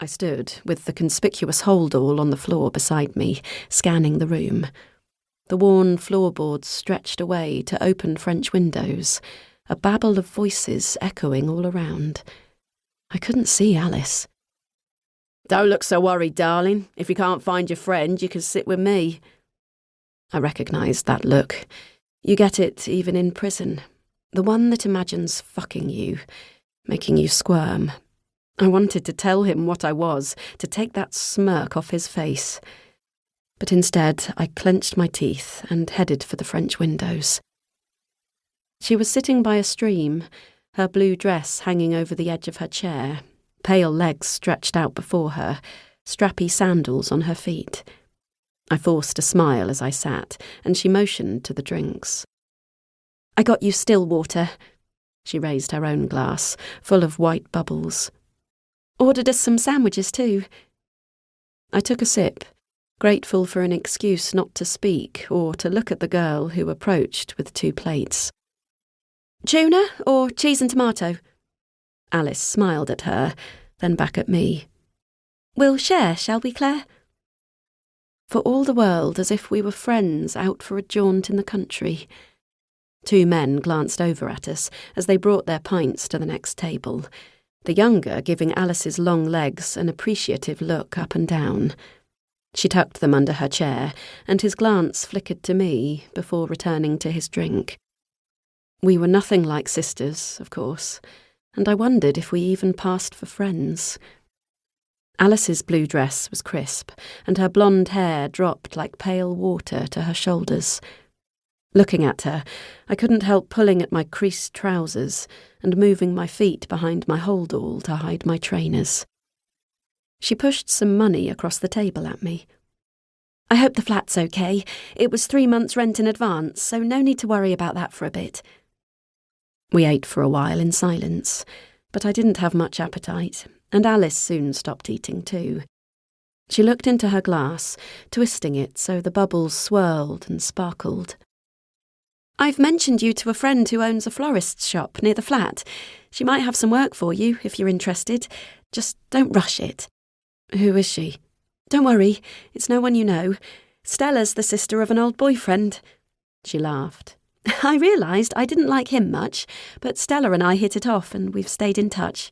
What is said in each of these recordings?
I stood, with the conspicuous holdall on the floor beside me, scanning the room. The worn floorboards stretched away to open French windows, a babble of voices echoing all around. I couldn't see Alice. "Don't look so worried, darling. If you can't find your friend, you can sit with me." I recognised that look. You get it even in prison. The one that imagines fucking you, making you squirm. I wanted to tell him what I was, to take that smirk off his face. But instead, I clenched my teeth and headed for the French windows. She was sitting by a stream, her blue dress hanging over the edge of her chair, pale legs stretched out before her, strappy sandals on her feet. I forced a smile as I sat, and she motioned to the drinks. "I got you still water." She raised her own glass, full of white bubbles. "Ordered us some sandwiches too." I took a sip, grateful for an excuse not to speak or to look at the girl who approached with 2 plates. "Tuna or cheese and tomato?" Alice smiled at her, then back at me. "We'll share, shall we, Clare?" For all the world as if we were friends out for a jaunt in the country. 2 men glanced over at us as they brought their pints to the next table, the younger giving Alice's long legs an appreciative look up and down. She tucked them under her chair, and his glance flickered to me before returning to his drink. We were nothing like sisters, of course, and I wondered if we even passed for friends. Alice's blue dress was crisp, and her blonde hair dropped like pale water to her shoulders. Looking at her, I couldn't help pulling at my creased trousers and moving my feet behind my holdall to hide my trainers. She pushed some money across the table at me. "I hope the flat's okay. It was 3 months' rent in advance, so no need to worry about that for a bit." We ate for a while in silence, but I didn't have much appetite, and Alice soon stopped eating too. She looked into her glass, twisting it so the bubbles swirled and sparkled. "I've mentioned you to a friend who owns a florist's shop near the flat. She might have some work for you, if you're interested. Just don't rush it." "Who is she?" "Don't worry, it's no one you know. Stella's the sister of an old boyfriend." She laughed. "I realised I didn't like him much, but Stella and I hit it off and we've stayed in touch."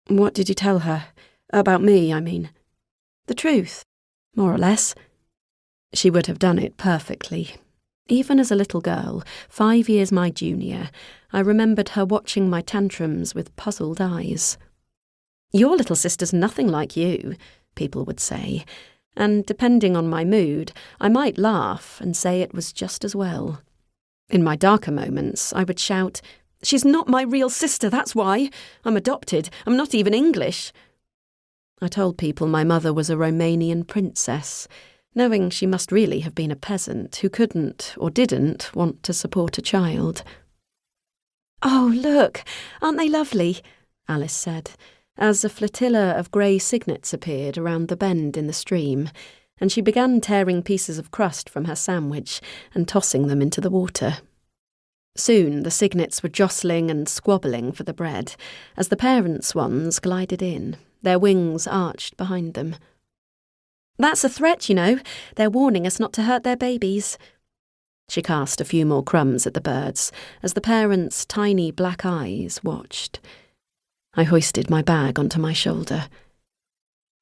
"What did you tell her? About me, I mean." "The truth, more or less." She would have done it perfectly. Even as a little girl, 5 years my junior, I remembered her watching my tantrums with puzzled eyes. "Your little sister's nothing like you," people would say, and depending on my mood, I might laugh and say it was just as well. In my darker moments, I would shout, "She's not my real sister, that's why. I'm adopted. I'm not even English." I told people my mother was a Romanian princess, knowing she must really have been a peasant who couldn't or didn't want to support a child. "Oh, look, aren't they lovely?" Alice said, as a flotilla of grey cygnets appeared around the bend in the stream, and she began tearing pieces of crust from her sandwich and tossing them into the water. Soon the cygnets were jostling and squabbling for the bread, as the parent swans glided in, their wings arched behind them. "That's a threat, you know. They're warning us not to hurt their babies." She cast a few more crumbs at the birds, as the parents' tiny black eyes watched. I hoisted my bag onto my shoulder.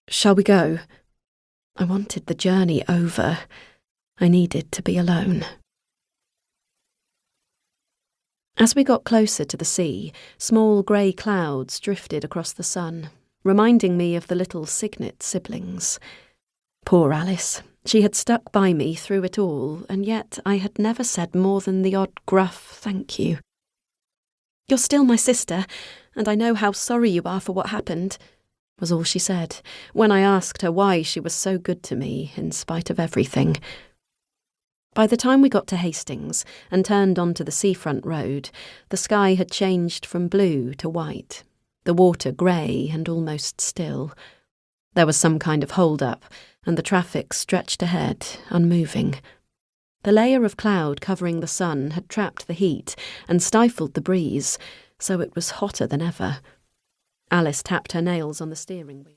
"Shall we go?" I wanted the journey over. I needed to be alone. As we got closer to the sea, small grey clouds drifted across the sun, reminding me of the little cygnet siblings. Poor Alice. She had stuck by me through it all, and yet I had never said more than the odd gruff thank you. "You're still my sister, and I know how sorry you are for what happened," was all she said, when I asked her why she was so good to me in spite of everything. By the time we got to Hastings and turned onto the seafront road, the sky had changed from blue to white, the water grey and almost still. There was some kind of hold-up, and the traffic stretched ahead, unmoving. The layer of cloud covering the sun had trapped the heat and stifled the breeze, so it was hotter than ever. Alice tapped her nails on the steering wheel.